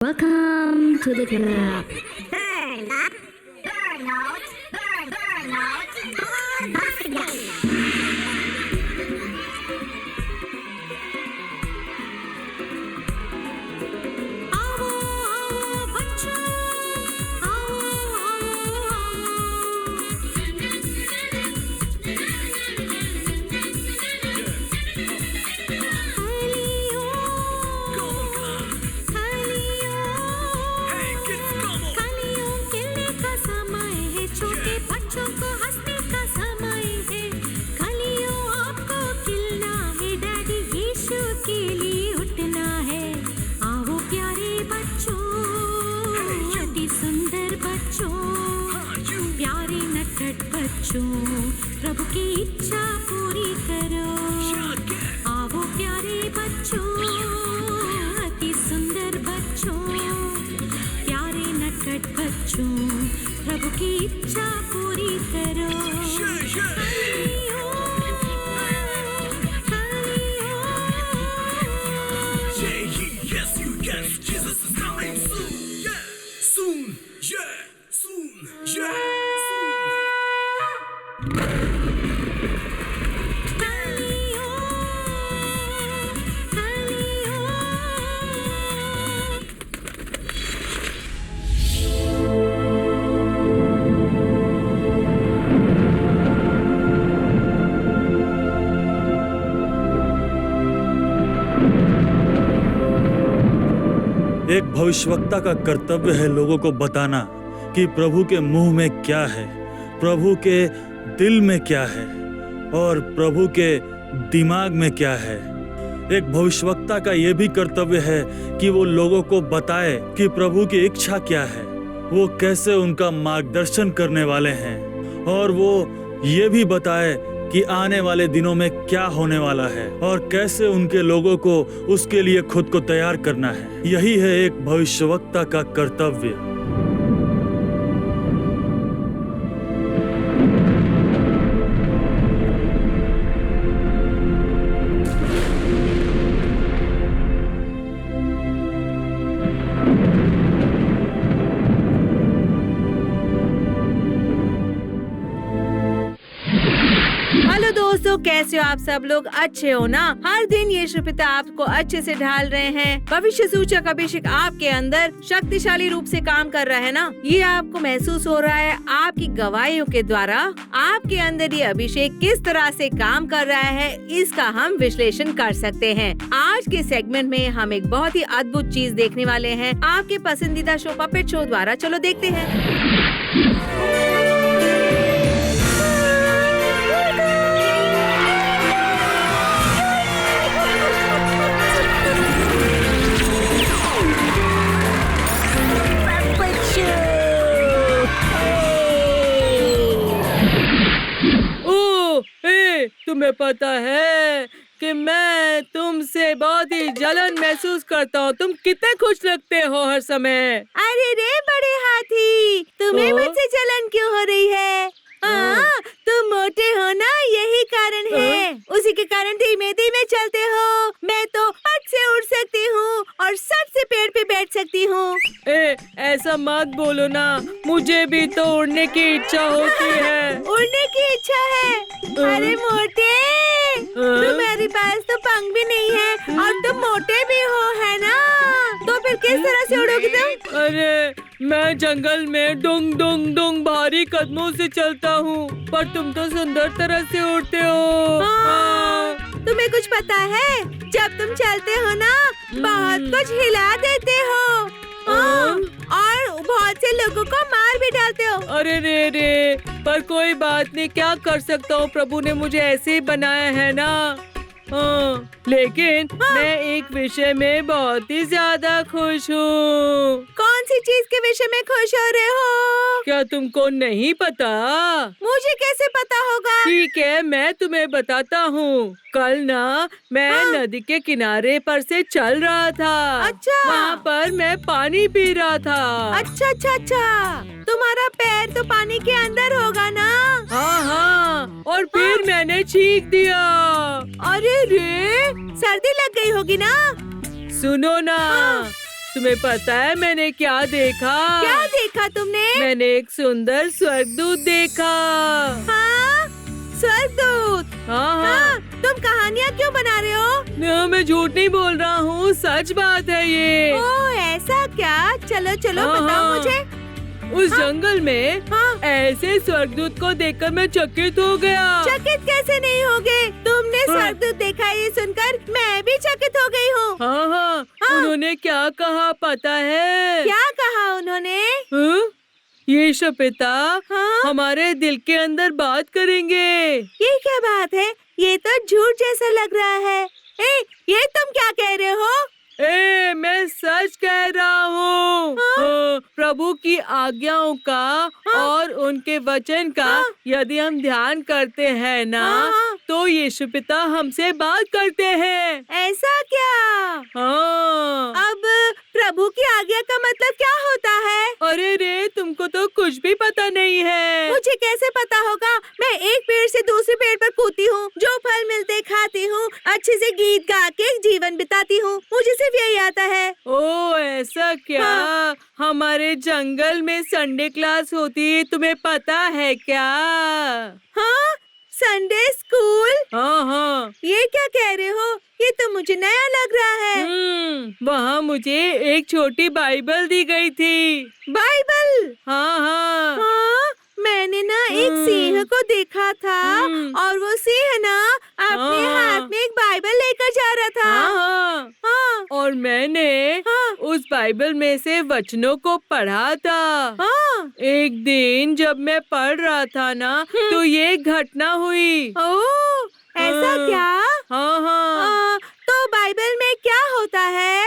Welcome to the club. Burn up, burn out, burn out, once again. आओ आओ बच्चों, खालियों खेलने का समय है, छोटे बच्चों को हंसने का समय है। खालियों आपको खिलना है, डैडी यीशु के लिए उठना है। आओ प्यारे बच्चों, अति सुंदर बच्चों, प्यारे नटखट बच्चों, प्रभु की इच्छा पूरी करो। आओ प्यारे बच्चों, अति सुंदर बच्चों, प्यारे नटखट बच्चों, प्रभु की इच्छा पूरी करो। Yes, Jesus is coming soon. Yeah, soon. Yeah, soon. Yeah, एक भविष्यवक्ता का कर्तव्य है लोगों को बताना कि प्रभु के मुंह में क्या है, प्रभु के दिल में क्या है और प्रभु के दिमाग में क्या है। एक भविष्यवक्ता का यह भी कर्तव्य है कि वो लोगों को बताए कि प्रभु की इच्छा क्या है, वो कैसे उनका मार्गदर्शन करने वाले हैं और वो ये भी बताए कि आने वाले दिनों में क्या होने वाला है और कैसे उनके लोगों को उसके लिए खुद को तैयार करना है। यही है एक भविष्यवक्ता का कर्तव्य। हेलो दोस्तों, कैसे हो आप सब लोग? अच्छे हो ना? हर दिन यीशु पिता आपको अच्छे से ढाल रहे हैं। भविष्य सूचक अभिषेक आपके अंदर शक्तिशाली रूप से काम कर रहा है ना? ये आपको महसूस हो रहा है आपकी गवाहियों के द्वारा आपके अंदर ये अभिषेक किस तरह से काम कर रहा है, इसका हम विश्लेषण कर सकते हैं। आज के सेगमेंट में हम एक बहुत ही अद्भुत चीज देखने वाले हैं आपके पसंदीदा शो पपेट शो द्वारा। चलो देखते हैं। तुम्हें पता है कि मैं तुमसे बहुत ही जलन महसूस करता हूँ। तुम कितने खुश लगते हो हर समय। अरे रे बड़े हाथी, तुम्हें मुझसे जलन क्यों हो रही है? तुम मोटे हो ना, यही कारण है। उसी के कारण धीमे धीमे चलते हो। मैं तो फट से उड़ सकती हूँ और सट से पेड़ पे बैठ सकती हूँ। ऐसा मत बोलो ना, मुझे भी तो उड़ने की इच्छा होती है। उड़ने की इच्छा है? अरे मोटे, तुम्हारे पास तो पंख भी नहीं है और तुम मोटे भी हो, है ना? तो फिर किस तरह से उड़ोगे तुम? अरे मैं जंगल में डुंग डुंग डुंग भारी कदमों से चलता हूँ, पर तुम तो सुंदर तरह से उड़ते हो। तुम्हें कुछ पता है, जब तुम चलते हो ना, बहुत कुछ हिला देते हो और बहुत से लोगों को मार भी डालते हो। अरे रे, पर कोई बात नहीं, क्या कर सकता हूँ, प्रभु ने मुझे ऐसे ही बनाया है ना। लेकिन मैं एक विषय में बहुत ही ज्यादा खुश हूँ। कौन सी चीज के विषय में खुश हो रहे हो? क्या तुमको नहीं पता? मुझे कैसे पता होगा? ठीक है, मैं तुम्हें बताता हूँ। कल ना मैं नदी के किनारे पर से चल रहा था। अच्छा। वहाँ पर मैं पानी पी रहा था। अच्छा अच्छा अच्छा, तुम्हारा पैर तो पानी के अंदर होगा ना? हाँ हाँ, और फिर मैंने चीख दिया। अरे रे, सर्दी लग गई होगी ना? सुनो ना, तुम्हें पता है मैंने क्या देखा? क्या देखा तुमने? मैंने एक सुंदर स्वर्गदूत देखा। हाँ, स्वर्गदूत। हाँ हाँ, हाँ, तुम कहानियाँ क्यों बना रहे हो? मैं झूठ नहीं बोल रहा हूँ, सच बात है ये। ओह, ऐसा क्या? चलो चलो हाँ, बताओ हाँ। मुझे। उस जंगल में हाँ। ऐसे स्वर्गदूत को देखकर मैं चकित हो गया। चकित कैसे नहीं होगे? तुमने हाँ। स्वर्गदूत देखा है ये सुनकर मैं भी चकित हो गई हूँ। हाँ हाँ, उन्होंने क्या कहा पता है? क्या कहा उन्होंने? हाँ? यीशु पिता हाँ? हमारे दिल के अंदर बात करेंगे। ये क्या बात है? ये तो झूठ जैसा लग रहा है। ये तुम क्या कह रहे हो? मैं सच कह रहा हूँ। प्रभु की आज्ञाओं का और उनके वचन का यदि हम ध्यान करते हैं ना, तो यीशु पिता हमसे बात करते हैं। ऐसा क्या? हाँ। अब प्रभु की आज्ञा का मतलब क्या होता है? अरे रे, तुमको तो कुछ भी पता नहीं है। मुझे कैसे पता होगा? मैं एक पेड़ से दूसरे पेड़ पर कूदती हूँ, जो फल मिलते खाती हूँ, अच्छे से गीत गा के जीवन बिताती हूँ। मुझे सिर्फ यही आता है। ओ ऐसा क्या? हाँ। हमारे जंगल में संडे क्लास होती है, तुम्हें पता है क्या? हाँ, संडे स्कूल? हाँ हाँ। ये क्या कह रहे हो? ये तो मुझे नया लग रहा है। वहाँ मुझे एक छोटी बाइबल दी गई थी। बाइबल? हाँ हाँ। हाँ, मैंने ना एक सिंह को देखा था और वो सिंह ना अपने हाँ। हाथ में एक बाइबल लेकर जा रहा था। हाँ। हाँ। और मैंने हाँ। उस बाइबल में से वचनों को पढ़ा था। हाँ। एक दिन जब मैं पढ़ रहा था ना, तो ये घटना हुई। ओह, ऐसा हाँ। क्या? हाँ हाँ। तो बाइबल में क्या होता है?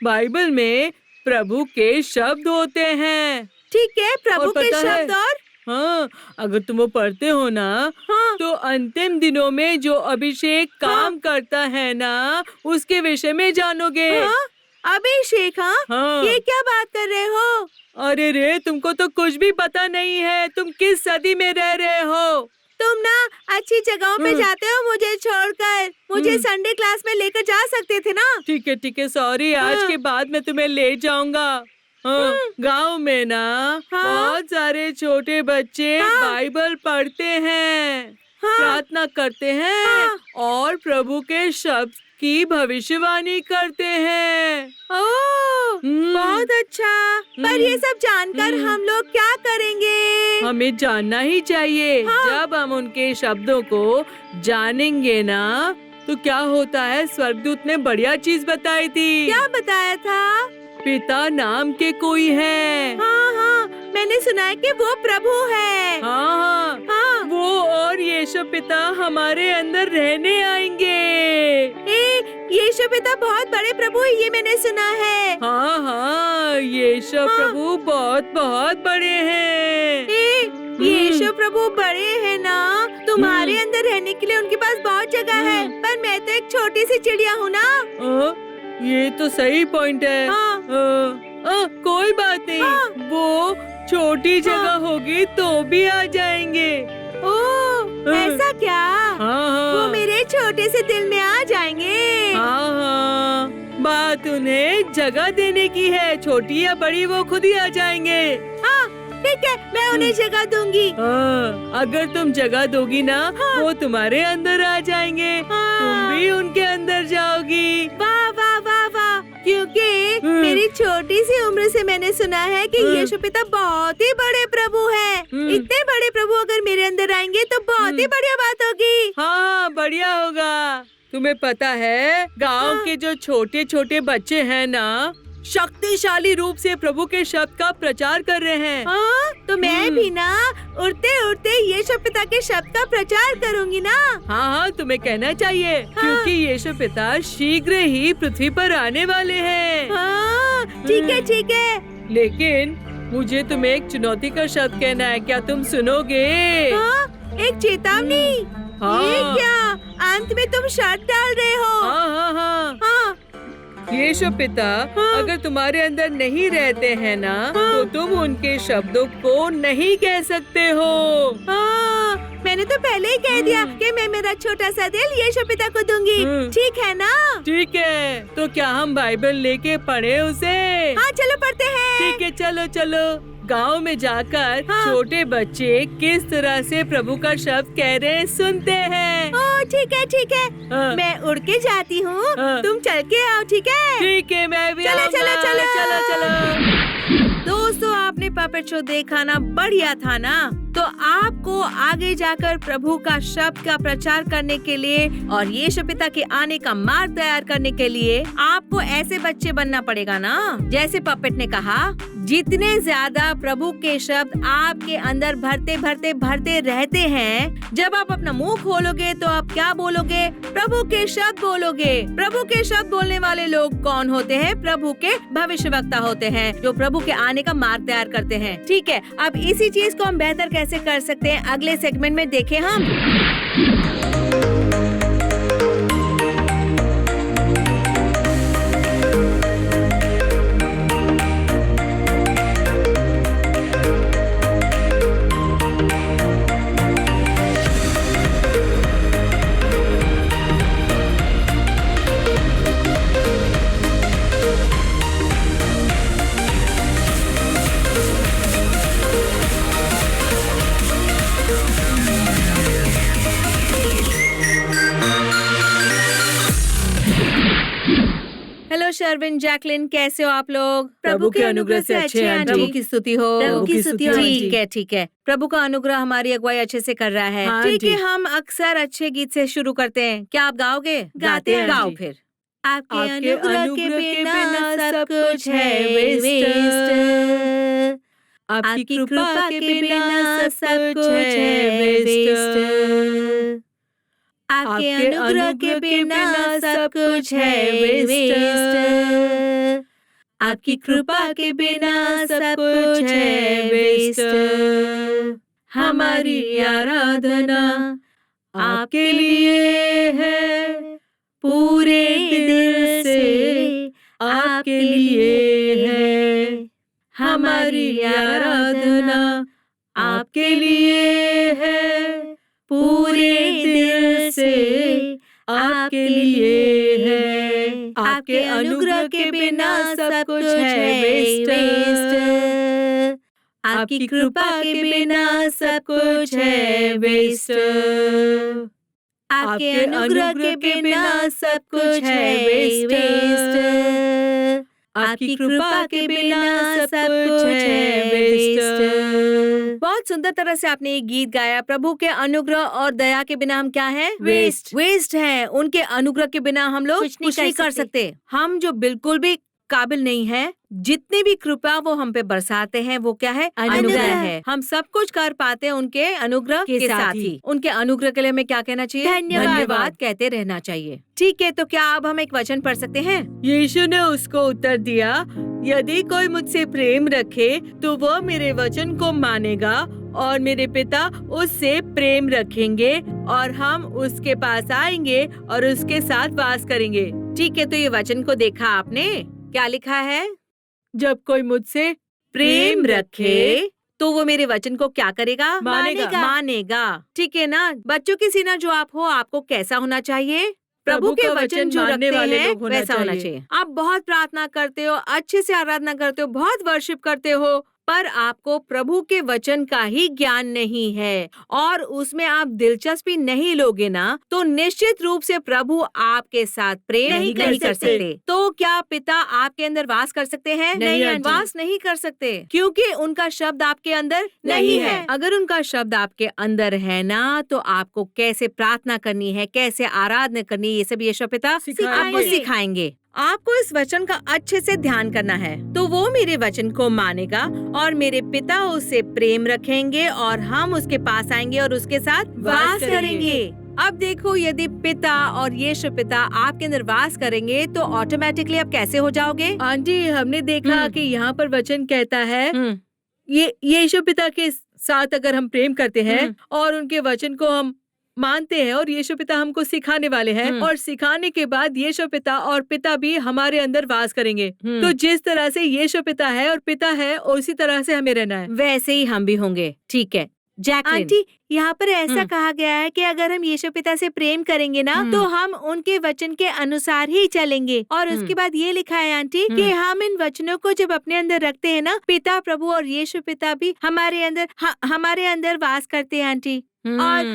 बाइबल में प्रभु के शब्द होते हैं। ठीक है, प्रभु और के पता है? शब्द और हाँ, अगर तुम वो पढ़ते हो ना, हाँ। तो अंतिम दिनों में जो अभिषेक काम करता है ना, उसके विषय में जानोगे। हाँ? अभिषेक? हाँ? हाँ। ये क्या बात कर रहे हो? अरे रे, तुमको तो कुछ भी पता नहीं है। तुम किस सदी में रह रहे हो? तुम ना अच्छी जगहों पे जाते हो मुझे छोड़कर। मुझे संडे क्लास में लेकर जा सकते थे ना? ठीक है, सॉरी। आज के बाद मैं तुम्हें ले जाऊंगा। गांव में ना बहुत सारे छोटे बच्चे बाइबल पढ़ते हैं, प्रार्थना करते हैं और प्रभु के शब्द की भविष्यवाणी करते हैं। ओह, बहुत अच्छा। पर ये सब जानकर हम लोग क्या करेंगे? हमें जानना ही चाहिए। जब हम उनके शब्दों को जानेंगे ना, तो क्या होता है? स्वर्गदूत ने बढ़िया चीज बताई थी। क्या बताया था? पिता नाम के कोई है। हाँ हाँ, मैंने सुना है कि वो प्रभु है। हाँ हाँ, हाँ। वो और यीशु पिता हमारे अंदर रहने आएंगे। यीशु पिता बहुत बड़े प्रभु है, ये मैंने सुना है। हाँ हाँ, यीशु प्रभु बहुत बहुत बड़े हैं। यीशु प्रभु बड़े हैं ना, तुम्हारे अंदर रहने के लिए उनके पास बहुत जगह है। पर मैं तो एक छोटी सी चिड़िया हूँ ना। ये तो सही पॉइंट है। कोई बात नहीं, वो छोटी जगह होगी तो भी आ जाएंगे। ओह, ऐसा क्या? हाँ। वो मेरे छोटे से दिल में आ जाएंगे। हाँ, बात उन्हें जगह देने की है। छोटी या बड़ी वो खुद ही आ जाएंगे। हाँ, ठीक है, मैं उन्हें जगह दूंगी। अगर तुम जगह दोगी ना, वो तुम्हारे अंदर आ जाएंगे। तुम भी उनके अंदर जाओगी। वाह वाह वाह वाह, क्योंकि मेरी छोटी सी उम्र से मैंने सुना है कि यीशु पिता बहुत ही बड़े प्रभु हैं। इतने बड़े प्रभु अगर मेरे अंदर आएंगे तो बहुत ही बढ़िया बात होगी। हाँ, बढ़िया होगा। तुम्हें पता है, गांव के जो छोटे छोटे बच्चे हैं ना, शक्तिशाली रूप से प्रभु के शब्द का प्रचार कर रहे हैं। तो मैं भी ना उड़ते उड़ते यीशु पिता के शब्द का प्रचार करूंगी ना। हाँ, तुम्हें कहना चाहिए। क्योंकि यीशु पिता शीघ्र ही पृथ्वी पर आने वाले हैं। ठीक है ठीक है। लेकिन मुझे तुम्हें एक चुनौती का शब्द कहना है, क्या तुम सुनोगे? एक चेतावनी? ये क्या? अंत में तुम शर्त डाल रहे हो? हाँ। यीशु पिता अगर तुम्हारे अंदर नहीं रहते हैं ना, तो तुम उनके शब्दों को नहीं कह सकते हो। मैंने तो पहले ही कह दिया कि मैं मेरा छोटा सा दिल यीशु पिता को दूंगी। ठीक है ना? ठीक है, तो क्या हम बाइबल लेके पढ़े उसे? हाँ चलो पढ़ते हैं। ठीक है, चलो चलो। गांव में जाकर छोटे बच्चे किस तरह से प्रभु का शब्द कह रहे हैं सुनते हैं। ओह ठीक है ठीक है। मैं उड़ के जाती हूँ, तुम चल के आओ। ठीक है? ठीक है, मैं भी चलो चलो चलो चलो चलो। दोस्तों, आपने पपेट शो देखा ना? बढ़िया था ना? तो आपको आगे जाकर प्रभु का शब्द का प्रचार करने के लिए और यीशु पिता के आने का मार्ग तैयार करने के लिए आपको ऐसे बच्चे बनना पड़ेगा ना। जैसे पपेट ने कहा, जितने ज्यादा प्रभु के शब्द आपके अंदर भरते भरते भरते रहते हैं, जब आप अपना मुंह खोलोगे तो आप क्या बोलोगे? प्रभु के शब्द बोलोगे। प्रभु के शब्द बोलने वाले लोग कौन होते हैं? प्रभु के भविष्यवक्ता होते हैं, जो प्रभु के आने का मार्ग तैयार करते हैं। ठीक है, अब इसी चीज को हम बेहतर कैसे कर सकते हैं अगले सेगमेंट में देखें हम। हेलो शर्विन, जैकलिन, कैसे हो आप लोग? प्रभु के अनुग्रह से अच्छे हैं। प्रभु की स्तुति हो। प्रभु की स्तुति हो। ठीक है ठीक है। प्रभु का अनुग्रह हमारी अगुवाई अच्छे से कर रहा है। ठीक है, हम अक्सर अच्छे गीत से शुरू करते हैं। क्या आप गाओगे? गाते हैं। गाओ फिर। आपके अनुग्रह के बिना सब कुछ है वेस्ट। आपकी कृपा के बिना सब कुछ है वेस्ट। आपके अनुग्रह के बिना सब कुछ है वेस्ट। आपकी कृपा के बिना सब कुछ है वेस्ट। हमारी आराधना आपके लिए है, पूरे दिल से आपके लिए है। हमारी आराधना आपके लिए है, पूरे दिल से आपके लिए है। आपके अनुग्रह के बिना सब कुछ है वेस्ट। आपकी कृपा के बिना सब कुछ है वेस्ट। आपके अनुग्रह के बिना सब कुछ है वेस्ट। आपकी कृपा के बिना सब कुछ है वेस्ट। बहुत सुंदर तरह से आपने ये गीत गाया। प्रभु के अनुग्रह और दया के बिना हम क्या हैं? वेस्ट। वेस्ट हैं। उनके अनुग्रह के बिना हम लोग कुछ नहीं कर सकते। हम जो बिल्कुल भी काबिल नहीं है, जितनी भी कृपा वो हम पे बरसाते हैं, वो क्या है? अनुग्रह है। हम सब कुछ कर पाते हैं उनके अनुग्रह के साथ ही। उनके अनुग्रह के लिए हमें क्या कहना चाहिए? धन्यवाद कहते रहना चाहिए। ठीक है, तो क्या अब हम एक वचन पढ़ सकते हैं? यीशु ने उसको उत्तर दिया, यदि कोई मुझसे प्रेम रखे तो वो मेरे वचन को मानेगा और मेरे पिता उससे प्रेम रखेंगे और हम उसके पास आएंगे और उसके साथ वास करेंगे। ठीक है, तो ये वचन को देखा आपने? क्या लिखा है? जब कोई मुझसे प्रेम रखे तो वो मेरे वचन को क्या करेगा? मानेगा। ठीक है ना? बच्चों की सीना जो आप हो, आपको कैसा होना चाहिए? प्रभु के वचन जो रखते हैं वैसा होना चाहिए। आप बहुत प्रार्थना करते हो, अच्छे से आराधना करते हो, बहुत वर्शिप करते हो, पर आपको प्रभु के वचन का ही ज्ञान नहीं है और उसमें आप दिलचस्पी नहीं लोगे ना, तो निश्चित रूप से प्रभु आपके साथ प्रेम नहीं कर सकते। तो क्या पिता आपके अंदर वास कर सकते हैं? नहीं, वास नहीं कर सकते, क्योंकि उनका शब्द आपके अंदर नहीं है। अगर उनका शब्द आपके अंदर है ना, तो आपको कैसे प्रार्थना करनी है, कैसे आराधना करनी है, ये सब यीशु पिता आपको सिखाएंगे। आपको इस वचन का अच्छे से ध्यान करना है। तो वो मेरे वचन को मानेगा और मेरे पिता उससे प्रेम रखेंगे और हम उसके पास आएंगे और उसके साथ वास करेंगे। अब देखो, यदि पिता और यीशु पिता आपके अंदर वास करेंगे तो ऑटोमेटिकली आप कैसे हो जाओगे? आंटी, हमने देखा कि यहाँ पर वचन कहता है ये यीशु पिता के साथ अगर हम प्रेम करते हैं और उनके वचन को हम मानते हैं और यीशु पिता हमको सिखाने वाले हैं और सिखाने के बाद यीशु पिता और पिता भी हमारे अंदर वास करेंगे। तो जिस तरह से यीशु पिता है और पिता है, उसी तरह से हमें रहना है, वैसे ही हम भी होंगे। ठीक है, जैकलिन। आंटी, यहाँ पर ऐसा कहा गया है कि अगर हम यीशु पिता से प्रेम करेंगे ना तो हम उनके वचन के अनुसार ही चलेंगे। और उसके बाद ये लिखा है आंटी कि हम इन वचनों को जब अपने अंदर रखते हैं ना, पिता प्रभु और यीशु पिता भी हमारे अंदर वास करते हैं आंटी। और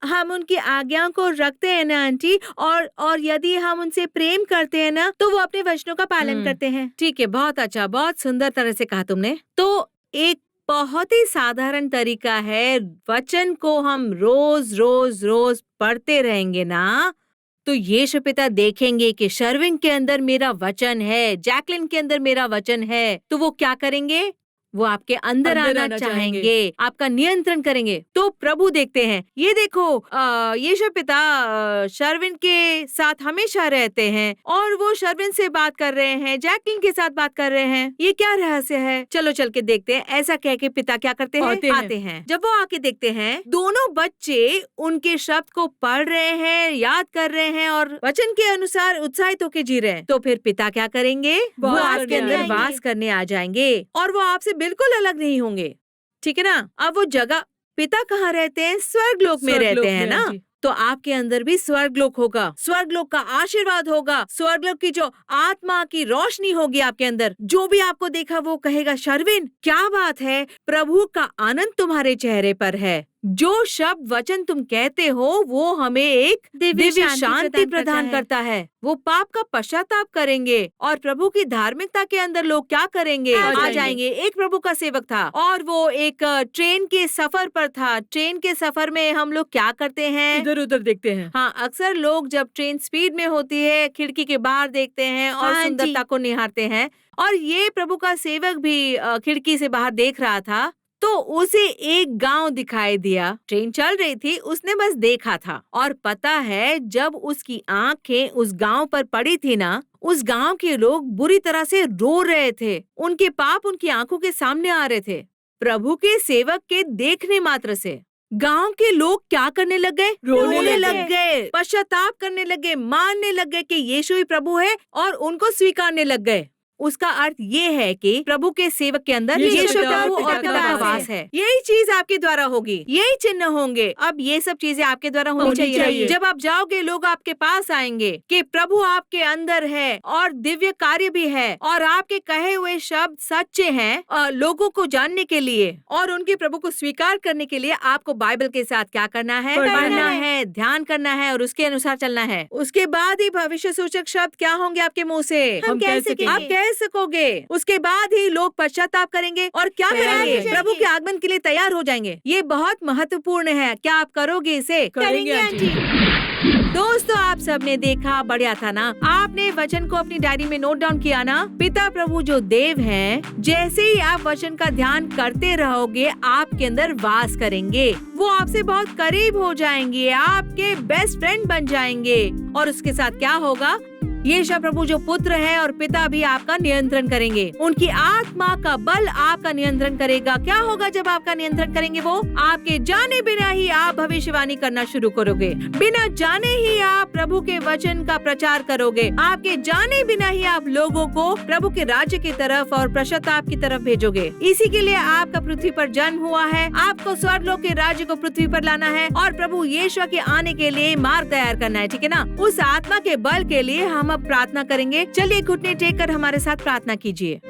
हम उनकी आज्ञाओं को रखते हैं ना आंटी, और यदि हम उनसे प्रेम करते हैं ना तो वो अपने वचनों का पालन करते हैं। ठीक है, बहुत अच्छा, बहुत सुंदर तरह से कहा तुमने। तो एक बहुत ही साधारण तरीका है, वचन को हम रोज रोज रोज पढ़ते रहेंगे ना तो यीशु पिता देखेंगे कि शर्विन के अंदर मेरा वचन है, जैकलिन के अंदर मेरा वचन है, तो वो क्या करेंगे? वो आपके अंदर आना चाहेंगे, आपका नियंत्रण करेंगे। तो प्रभु देखते हैं, ये देखो यीशु पिता शर्विन के साथ हमेशा रहते हैं और वो शर्विन से बात कर रहे हैं, जैकलिन के साथ बात कर रहे हैं, ये क्या रहस्य है? चलो चल के देखते हैं। ऐसा कह के पिता क्या करते हैं? आते हैं। जब वो आके देखते हैं, दोनों बच्चे उनके शब्द को पढ़ रहे हैं, याद कर रहे हैं और वचन के अनुसार उत्साहित होकर जी रहे हैं, तो फिर पिता क्या करेंगे? वो आपके अंदर वास करने आ जाएंगे और वो आपसे बिल्कुल अलग नहीं होंगे। ठीक है ना? अब वो जगह, पिता कहाँ रहते हैं? स्वर्गलोक में रहते हैं ना, तो आपके अंदर भी स्वर्गलोक होगा, स्वर्गलोक का आशीर्वाद होगा, स्वर्गलोक की जो आत्मा की रोशनी होगी आपके अंदर। जो भी आपको देखा वो कहेगा, शर्विन क्या बात है, प्रभु का आनंद तुम्हारे चेहरे पर है। जो शब्द वचन तुम कहते हो वो हमें एक दिव्य शांति प्रदान करता है। वो पाप का पश्चाताप करेंगे और प्रभु की धार्मिकता के अंदर लोग क्या करेंगे? आ जाएंगे। एक प्रभु का सेवक था और वो एक ट्रेन के सफर पर था। ट्रेन के सफर में हम लोग क्या करते हैं? इधर उधर देखते हैं। हाँ, अक्सर लोग जब ट्रेन स्पीड में होती है खिड़की के बाहर देखते हैं और सुंदरता को निहारते हैं। और ये प्रभु का सेवक भी खिड़की से बाहर देख रहा था, तो उसे एक गांव दिखाई दिया। ट्रेन चल रही थी, उसने बस देखा था। और पता है, जब उसकी आंखें उस गांव पर पड़ी थी ना, उस गांव के लोग बुरी तरह से रो रहे थे। उनके पाप उनकी आंखों के सामने आ रहे थे। प्रभु के सेवक के देखने मात्र से गांव के लोग क्या करने लग गए? रोने लग गए, पश्चाताप करने लगे, मानने लग गए कि यीशु ही प्रभु है और उनको स्वीकारने लग गए। उसका अर्थ ये है कि प्रभु के सेवक के अंदर यीशु प्रभु और पिता का वास है। यही चीज आपके द्वारा होगी, यही चिन्ह होंगे। अब ये सब चीजें आपके द्वारा होनी चाहिए। जब आप जाओगे, लोग आपके पास आएंगे कि प्रभु आपके अंदर है और दिव्य कार्य भी है और आपके कहे हुए शब्द सच्चे हैं। लोगों को जानने के लिए और उनके प्रभु को स्वीकार करने के लिए आपको बाइबल के साथ क्या करना है? पढ़ना है, ध्यान करना है और उसके अनुसार चलना है। उसके बाद ही भविष्य सूचक शब्द क्या होंगे आपके मुँह से? हम कह सकोगे। उसके बाद ही लोग पश्चाताप करेंगे और क्या करेंगे? प्रभु के आगमन के लिए तैयार हो जाएंगे। ये बहुत महत्वपूर्ण है। क्या आप करोगे इसे? करेंगे आंटी। दोस्तों, आप सबने देखा, बढ़िया था ना? आपने वचन को अपनी डायरी में नोट डाउन किया ना? पिता प्रभु जो देव हैं, जैसे ही आप वचन का ध्यान करते रहोगे, आपके अंदर वास करेंगे। वो आपसे बहुत करीब हो जाएंगे, आपके बेस्ट फ्रेंड बन जाएंगे। और उसके साथ क्या होगा? यीशु प्रभु जो पुत्र है और पिता भी आपका नियंत्रण करेंगे। उनकी आत्मा का बल आपका नियंत्रण करेगा। क्या होगा जब आपका नियंत्रण करेंगे? वो आपके जाने बिना ही आप भविष्यवाणी करना शुरू करोगे। बिना जाने ही आप प्रभु के वचन का प्रचार करोगे। आपके जाने बिना ही आप लोगों को प्रभु के राज्य की तरफ और पश्चाताप की तरफ भेजोगे। इसी के लिए आपका पृथ्वी पर जन्म हुआ है। आपको स्वर्गलोक के राज्य को पृथ्वी पर लाना है और प्रभु यीशु के आने के लिए मार्ग तैयार करना है। ठीक है ना? उस आत्मा के बल के लिए हम अब प्रार्थना करेंगे। चलिए घुटने टेक कर हमारे साथ प्रार्थना कीजिए।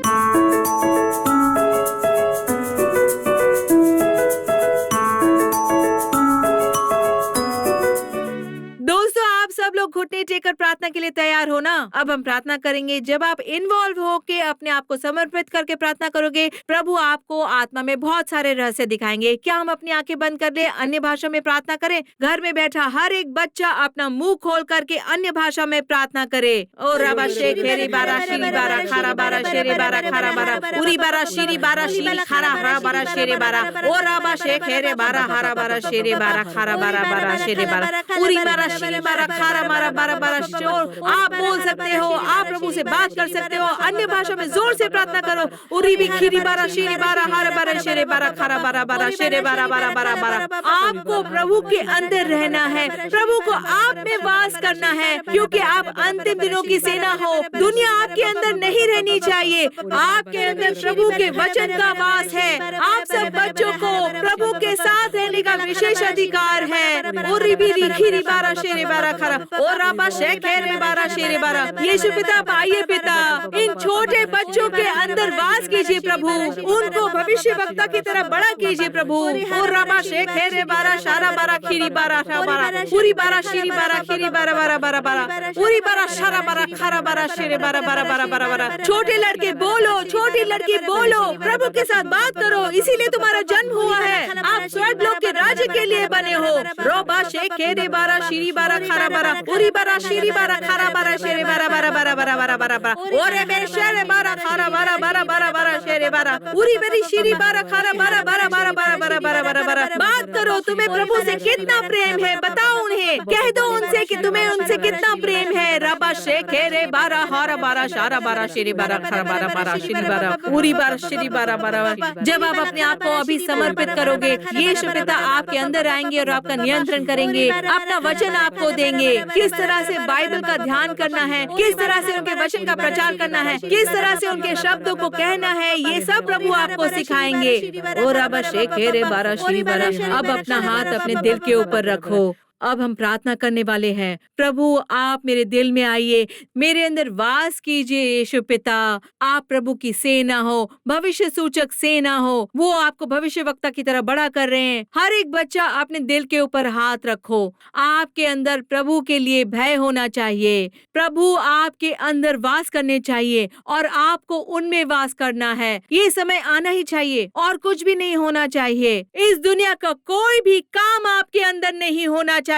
दोस्तों, आप सब लोग घुटने टेक कर प्रार्थना के लिए तैयार हो ना? अब हम प्रार्थना करेंगे। जब आप इन्वॉल्व हो के अपने आप को समर्पित करके प्रार्थना करोगे, प्रभु आपको आत्मा में बहुत सारे रहस्य दिखाएंगे। क्या हम अपनी आंखें बंद कर ले, अन्य भाषा में प्रार्थना करें? घर में बैठा हर एक बच्चा अपना मुंह खोल करके अन्य भाषा में प्रार्थना करे। ओ राबा शेख हेरे बारा शीरी बारा खारा बारा शेरे बारा खारा बारा उरी बारा शीरी बारा शीरी खारा हरा बारा शेरे बारा ओ राबा शेख हेरे बारा हरा बारा शेरे बारा खारा बारा बारा शेरे बारा उरी बारा शीरी बारा खारा मारा बारा बारा शोर। आप बोल सकते सकते हो, आप प्रभु से बात कर सकते हो, अन्य भाषा में जोर से प्रार्थना करो। उरी भी खीरी बारा शीरी बारा हार बारा शेरे बारा खारा बारा बारा शेरे बारा बारा बारा बारा। आपको प्रभु के अंदर रहना है, प्रभु को आप में वास करना है, क्योंकि आप अंतिम दिनों की सेना हो। दुनिया आपके अंदर नहीं रहनी चाहिए, आपके अंदर प्रभु के वचन का वास है। आप सब बच्चों को प्रभु के साथ रहने का विशेष अधिकार है। उरी भी खीरी बारा शेरे बारा खारा और राबा शेखेरे बारा शेरे बारा। यीशु पिता आइए पिता, इन छोटे बच्चों के अंदर वास कीजिए प्रभु, उनको भविष्य वक्ता की तरह बड़ा कीजिए प्रभु। और राबा शेखेरे बारा शारा बारा खीरी बारा बारा पूरी बारा शीरी बारा खीरी बारा बारा बारा बारा पूरी बारा शारा बारा खारा बारा शेरे बारा बारा बारा बारा बारा। छोटे लड़के बोलो, छोटी लड़की बोलो, प्रभु के साथ बात करो, इसीलिए तुम्हारा जन्म हुआ है। आप स्वर्ग लोक के राज्य के लिए बने हो। रोबा शेखेरे बारा शीरी बारा खारा बारा पूरी बारा शीरी बारा खारा बारा शेरे बारा बारा बारा बारा बारा बारा बारा। ओरे मेरे शेरे बारा खारा बारा बारा बारा बारा शेरे बारा पूरी मेरी शीरी बारा खारा बारा बारा बारा बारा बारा बारा बारा बारा। बात करो, तुम्हें प्रभु से कितना प्रेम है, बताओ उन्हें, कह दो उनसे कि तुम्हें उनसे कितना प्रेम है। रबा शेखेरे बारा हारा बारा शारा बारा शेरे बारा खारा बारा बारा शेरी बारा पूरी बारा शेरी बारा बारा। जब आप अपने आप को अभी समर्पित करोगे, यीशु पिता आपके अंदर आएंगे और आपका नियंत्रण करेंगे, अपना वचन आपको देंगे। किस तरह से बाइबल का ध्यान करना है, किस तरह से उनके वचन का प्रचार करना है, किस तरह से उनके शब्दों को कहना है, ये सब प्रभु आपको सिखाएंगे। और अब शेखेरे बारा श्री बारा। अब अपना हाथ अपने दिल के ऊपर रखो। अब हम प्रार्थना करने वाले हैं। प्रभु आप मेरे दिल में आइए, मेरे अंदर वास कीजिए। यीशु पिता, आप प्रभु की सेना हो, भविष्य सूचक सेना हो, वो आपको भविष्य वक्ता की तरह बड़ा कर रहे हैं। हर एक बच्चा अपने दिल के ऊपर हाथ रखो। आपके अंदर प्रभु के लिए भय होना चाहिए, प्रभु आपके अंदर वास करने चाहिए और आपको उनमें वास करना है। ये समय आना ही चाहिए और कुछ भी नहीं होना चाहिए। इस दुनिया का कोई भी काम आपके अंदर नहीं होना चाहिए।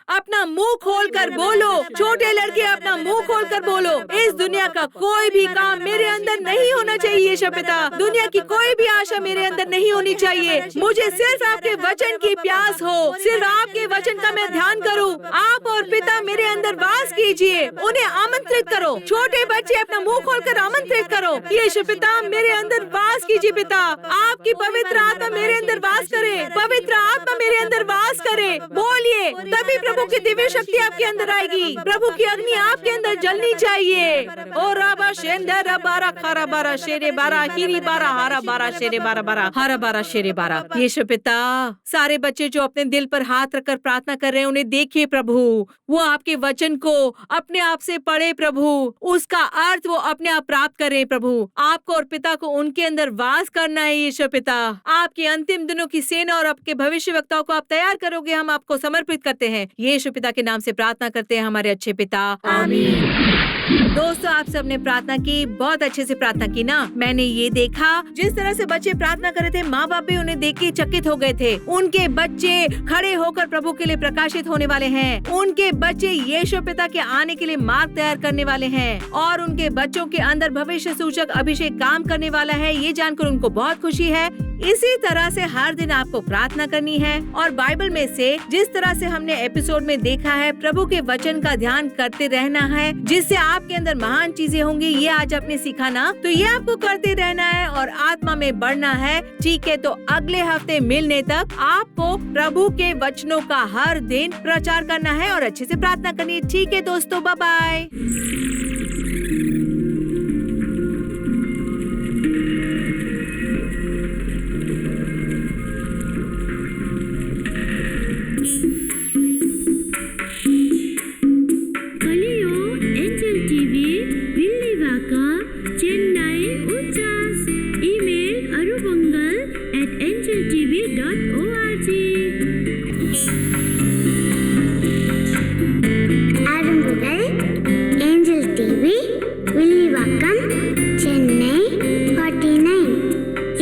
अपना मुंह खोलकर बोलो, छोटे लड़के अपना मुंह खोलकर बोलो, इस दुनिया का कोई भी काम मेरे अंदर नहीं होना चाहिए। यीशु पिता, दुनिया की कोई भी आशा मेरे अंदर नहीं होनी चाहिए। मुझे सिर्फ आपके वचन की प्यास हो, सिर्फ आपके वचन का मैं ध्यान करूं। आप और पिता मेरे अंदर वास कीजिए, उन्हें आमंत्रित करो। छोटे बच्चे अपना मुंह खोलकर आमंत्रित करो। यीशु पिता मेरे अंदर वास कीजिए। पिता, आपकी पवित्र आत्मा मेरे अंदर वास करे, पवित्र आत्मा मेरे अंदर वास करे। बोलिए, तभी प्रभु की दिव्य शक्ति आपके अंदर आएगी, प्रभु की अग्नि आपके अंदर जलनी चाहिए। और राबा शेंदर बारा खारा बारा शेरे बारा हिरी बारा हारा बारा शेरे बारा बारा हारा बारा शेरे बारा। यीशु पिता, सारे बच्चे जो अपने दिल पर हाथ रखकर प्रार्थना कर रहे हैं, उन्हें देखिए प्रभु, वो आपके वचन को अपने आप से पढ़े प्रभु, उसका अर्थ वो अपने आप प्राप्त करे प्रभु। आपको और पिता को उनके अंदर वास करना है। यीशु पिता, आपके अंतिम दिनों की सेना और आपके भविष्य वक्ताओं को आप तैयार करोगे, हम आपको समर्पित करते हैं। यीशु पिता के नाम से प्रार्थना करते हैं हमारे अच्छे पिता, आमीन। दोस्तों, आप सबने प्रार्थना की, बहुत अच्छे से प्रार्थना की ना। मैंने ये देखा जिस तरह से बच्चे प्रार्थना कर रहे थे, माँ बाप भी उन्हें देख के चकित हो गए थे। उनके बच्चे खड़े होकर प्रभु के लिए प्रकाशित होने वाले हैं। उनके बच्चे यीशु पिता के आने के लिए मार्ग तैयार करने वाले हैं और उनके बच्चों के अंदर भविष्य सूचक अभिषेक काम करने वाला है। ये जानकर उनको बहुत खुशी है। इसी तरह से हर दिन आपको प्रार्थना करनी है और बाइबल में से जिस तरह से हमने एपिसोड में देखा है, प्रभु के वचन का ध्यान करते रहना है, जिससे आपके अंदर महान चीजें होंगी। ये आज आपने सीखा ना, तो ये आपको करते रहना है और आत्मा में बढ़ना है। ठीक है, तो अगले हफ्ते मिलने तक आपको प्रभु के वचनों का हर दिन प्रचार करना है और अच्छे से प्रार्थना करनी है। ठीक है दोस्तों, bye bye.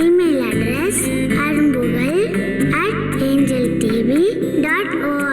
Email address arumbugal@angeltv.org